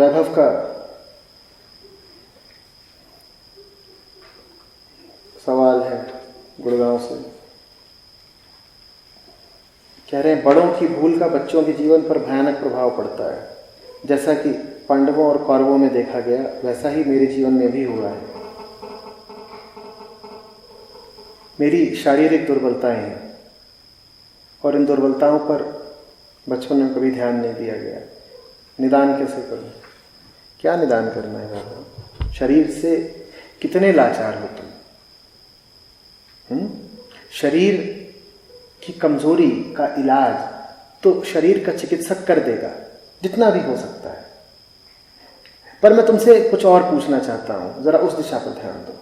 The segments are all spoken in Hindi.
वैभव का सवाल है गुड़गांव से। कह रहे हैं बड़ों की भूल का बच्चों के जीवन पर भयानक प्रभाव पड़ता है, जैसा कि पांडवों और कौरवों में देखा गया, वैसा ही मेरे जीवन में भी हुआ है। मेरी शारीरिक दुर्बलताएं हैं और इन दुर्बलताओं पर बचपन में कभी ध्यान नहीं दिया गया। निदान कैसे करूं? क्या निदान करना है बाबा? शरीर से कितने लाचार हो तुम? शरीर की कमजोरी का इलाज तो शरीर का चिकित्सक कर देगा, जितना भी हो सकता है। पर मैं तुमसे कुछ और पूछना चाहता हूं, जरा उस दिशा पर ध्यान दो।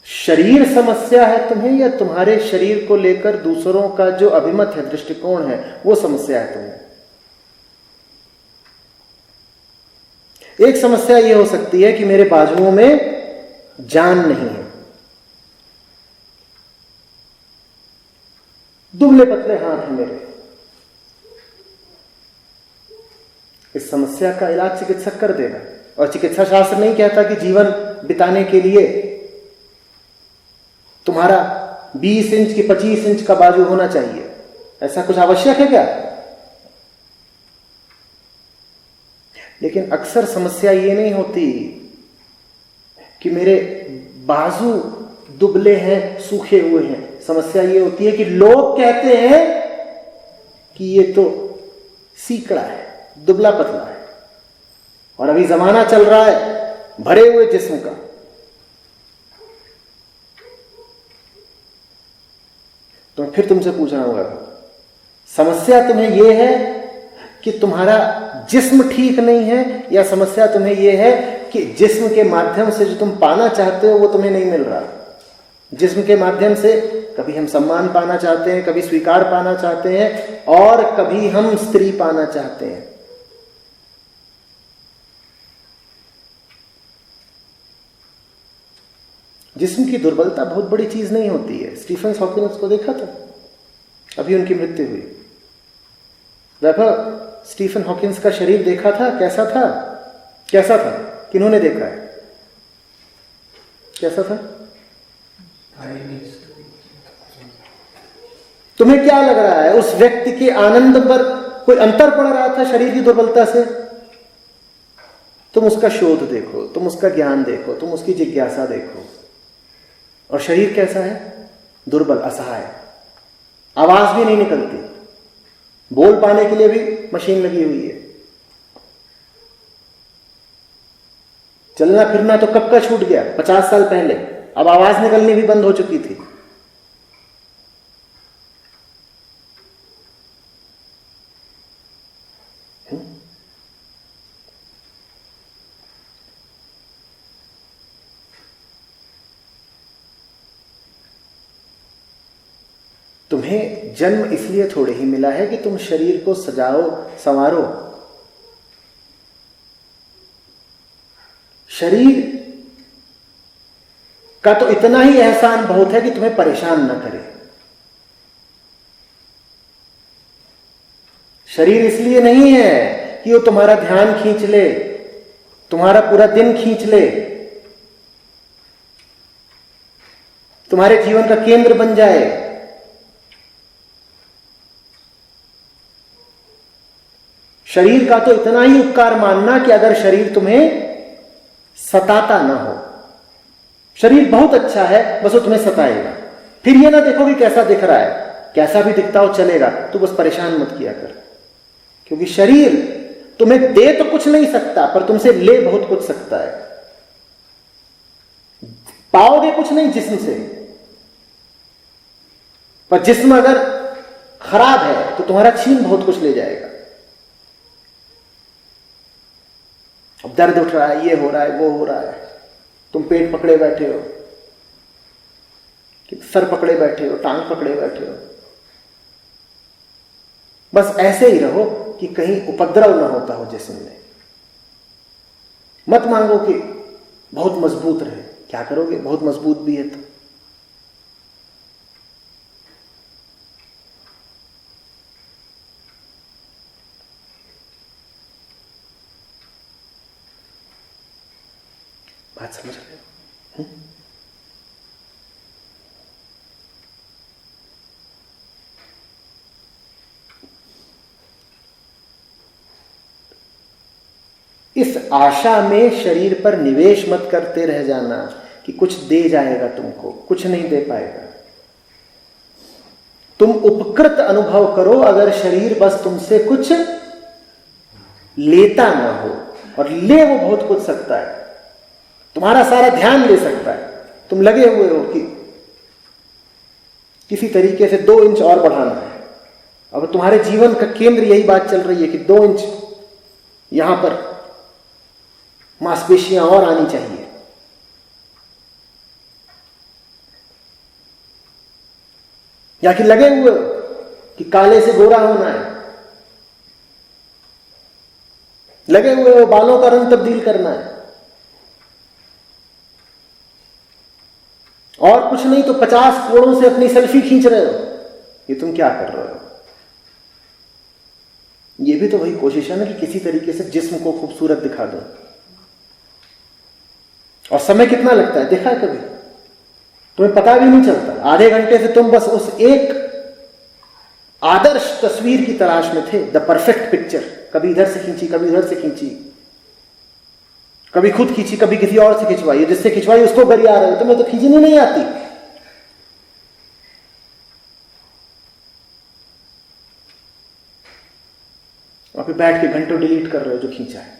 शरीर समस्या है तुम्हें, या तुम्हारे शरीर को लेकर दूसरों का जो अभिमत है, दृष्टिकोण है, वो समस्या है तुम्हें? एक समस्या यह हो सकती है कि मेरे बाजुओं में जान नहीं है, दुबले पतले हाथ हैं मेरे। इस समस्या का इलाज चिकित्सक कर देगा। और चिकित्सा शास्त्र नहीं कहता कि जीवन बिताने के लिए तुम्हारा 20 इंच की 25 इंच का बाजू होना चाहिए, ऐसा कुछ आवश्यक है क्या? लेकिन अक्सर समस्या ये नहीं होती कि मेरे बाजू दुबले हैं, सूखे हुए हैं। समस्या ये होती है कि लोग कहते हैं कि ये तो सीकड़ा है, दुबला पतला है, और अभी जमाना चल रहा है भरे हुए जिस्म का। तो फिर तुमसे पूछना होगा, समस्या तुम्हें यह है कि तुम्हारा जिस्म ठीक नहीं है, या समस्या तुम्हें यह है कि जिस्म के माध्यम से जो तुम पाना चाहते हो वो तुम्हें नहीं मिल रहा? जिस्म के माध्यम से कभी हम सम्मान पाना चाहते हैं, कभी स्वीकार पाना चाहते हैं, और कभी हम स्त्री पाना चाहते हैं। जिस्म की दुर्बलता बहुत बड़ी चीज नहीं होती है। स्टीफन हॉकिंस को देखा था, अभी उनकी मृत्यु हुई। वैभव, स्टीफन हॉकिंस का शरीर देखा था? कैसा था? कैसा था? किन्होंने देखा है? कैसा था? तुम्हें क्या लग रहा है, उस व्यक्ति के आनंद पर कोई अंतर पड़ रहा था शरीर की दुर्बलता से? तुम उसका शोध देखो, तुम उसका ज्ञान देखो, तुम उसकी जिज्ञासा देखो। और शरीर कैसा है? दुर्बल, असहाय, आवाज भी नहीं निकलती, बोल पाने के लिए भी मशीन लगी हुई है। चलना फिरना तो कब का छूट गया, 50 साल पहले। अब आवाज निकलनी भी बंद हो चुकी थी। तुम्हें जन्म इसलिए थोड़े ही मिला है कि तुम शरीर को सजाओ, संवारो। शरीर का तो इतना ही एहसान बहुत है कि तुम्हें परेशान न करे। शरीर इसलिए नहीं है कि वो तुम्हारा ध्यान खींच ले, तुम्हारा पूरा दिन खींच ले, तुम्हारे जीवन का केंद्र बन जाए। शरीर का तो इतना ही उपकार मानना कि अगर शरीर तुम्हें सताता ना हो। शरीर बहुत अच्छा है, बस वो तुम्हें सताएगा। फिर ये ना देखो कि कैसा दिख रहा है, कैसा भी दिखता हो चलेगा, तो बस परेशान मत किया कर। क्योंकि शरीर तुम्हें दे तो कुछ नहीं सकता, पर तुमसे ले बहुत कुछ सकता है। पाओगे कुछ नहीं जिस्म से, पर जिस्म अगर खराब है तो तुम्हारा छीन बहुत कुछ ले जाएगा। अब दर्द उठ रहा है, ये हो रहा है, वो हो रहा है, तुम पेट पकड़े बैठे हो, सर पकड़े बैठे हो, टांग पकड़े बैठे हो। बस ऐसे ही रहो कि कहीं उपद्रव ना होता हो जिस्म में। मत मांगो कि बहुत मजबूत रहे। क्या करोगे? बहुत मजबूत भी है तो। बात समझ रहे हो? इस आशा में शरीर पर निवेश मत करते रह जाना कि कुछ दे जाएगा तुमको, कुछ नहीं दे पाएगा। तुम उपकृत अनुभव करो अगर शरीर बस तुमसे कुछ लेता ना हो, और ले वो बहुत कुछ सकता है, तुम्हारा सारा ध्यान ले सकता है। तुम लगे हुए हो कि किसी तरीके से 2 इंच और बढ़ाना है, अब तुम्हारे जीवन का केंद्र यही बात चल रही है कि 2 इंच यहां पर मांसपेशियां और आनी चाहिए। या कि लगे हुए हो कि काले से गोरा होना है, लगे हुए हो बालों का रंग तब्दील करना है, और कुछ नहीं तो 50 कोणों से अपनी सेल्फी खींच रहे हो। ये तुम क्या कर रहे हो? ये भी तो वही कोशिश है ना कि किसी तरीके से जिस्म को खूबसूरत दिखा दो। और समय कितना लगता है देखा है कभी? तुम्हें पता भी नहीं चलता। आधे घंटे से तुम बस उस एक आदर्श तस्वीर की तलाश में थे, द परफेक्ट पिक्चर। कभी इधर से खींची, कभी उधर से खींची, कभी खुद खींची, कभी किसी और से खिंचवाई, जिससे खिंचवाई उसको गरिया रहे हो। तुम्हें तो खींचनी नहीं आती। और फिर बैठ के घंटों डिलीट कर रहे हो जो खींचा है।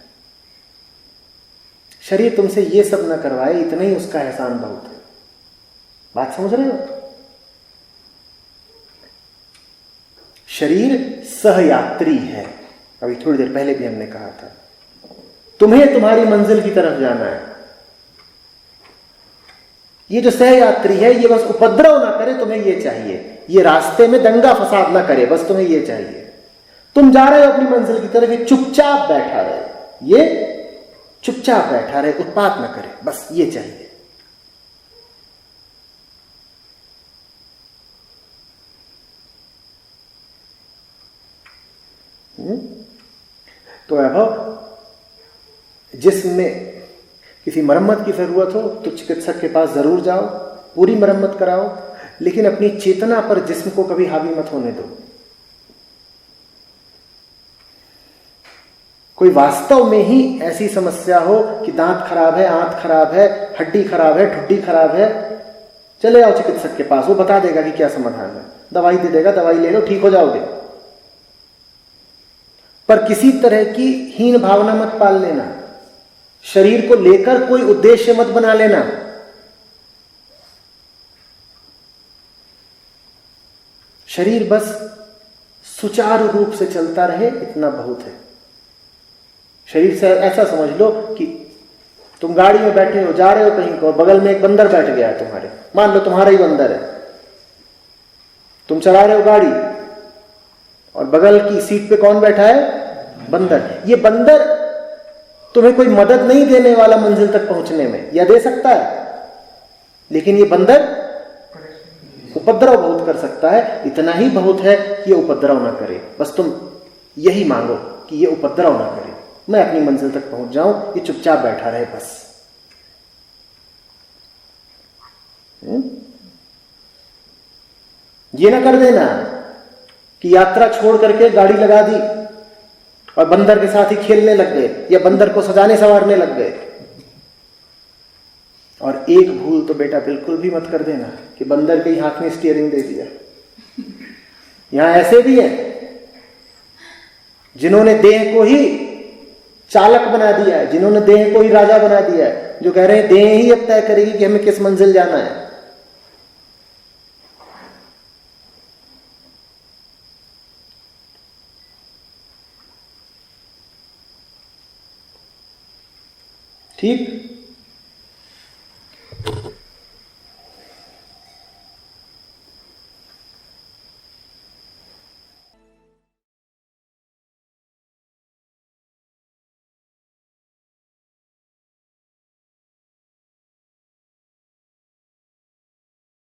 शरीर तुमसे ये सब ना करवाए, इतना ही उसका एहसान बहुत है। बात समझ रहे हो? शरीर सहयात्री है। अभी थोड़ी देर पहले भी हमने कहा था, तुम्हें तुम्हारी मंजिल की तरफ जाना है। ये जो सहयात्री है ये बस उपद्रव ना करे, तुम्हें ये चाहिए। ये रास्ते में दंगा फसाद ना करे, बस तुम्हें ये चाहिए। तुम जा रहे हो अपनी मंजिल की तरफ, ये चुपचाप बैठा रहे, ये चुपचाप बैठा रहे, उत्पात ना करे, बस ये चाहिए। तो वैभव, जिसमें किसी मरम्मत की जरूरत हो तो चिकित्सक के पास जरूर जाओ, पूरी मरम्मत कराओ, लेकिन अपनी चेतना पर जिस्म को कभी हावी मत होने दो। कोई वास्तव में ही ऐसी समस्या हो कि दांत खराब है, आंत खराब है, हड्डी खराब है, ठुड्डी खराब है, चले आओ चिकित्सक के पास, वो बता देगा कि क्या समाधान है, दवाई दे देगा, दवाई ले लो, ठीक हो जाओगे। पर किसी तरह की हीन भावना मत पाल लेना, शरीर को लेकर कोई उद्देश्य मत बना लेना। शरीर बस सुचारू रूप से चलता रहे, इतना बहुत है। शरीर से ऐसा समझ लो कि तुम गाड़ी में बैठे हो, जा रहे हो कहीं को, बगल में एक बंदर बैठ गया है तुम्हारे, मान लो तुम्हारा ही बंदर है, तुम चला रहे हो गाड़ी और बगल की सीट पे कौन बैठा है? बंदर। ये बंदर तुम्हें कोई मदद नहीं देने वाला मंजिल तक पहुंचने में, या दे सकता है, लेकिन ये बंदर उपद्रव बहुत कर सकता है। इतना ही बहुत है कि ये उपद्रव ना करे, बस तुम यही मांगो कि ये उपद्रव ना करे, मैं अपनी मंजिल तक पहुंच जाऊं, ये चुपचाप बैठा रहे बस। ये ना कर देना कि यात्रा छोड़ करके गाड़ी लगा दी और बंदर के साथ ही खेलने लग गए, या बंदर को सजाने संवारने लग गए। और एक भूल तो बेटा बिल्कुल भी मत कर देना कि बंदर के ही हाथ में स्टीयरिंग दे दिया। यहां ऐसे भी हैं जिन्होंने देह को ही चालक बना दिया है, जिन्होंने देह को ही राजा बना दिया है, जो कह रहे हैं देह ही अब तय करेगी कि हमें किस मंजिल जाना है। ठीक।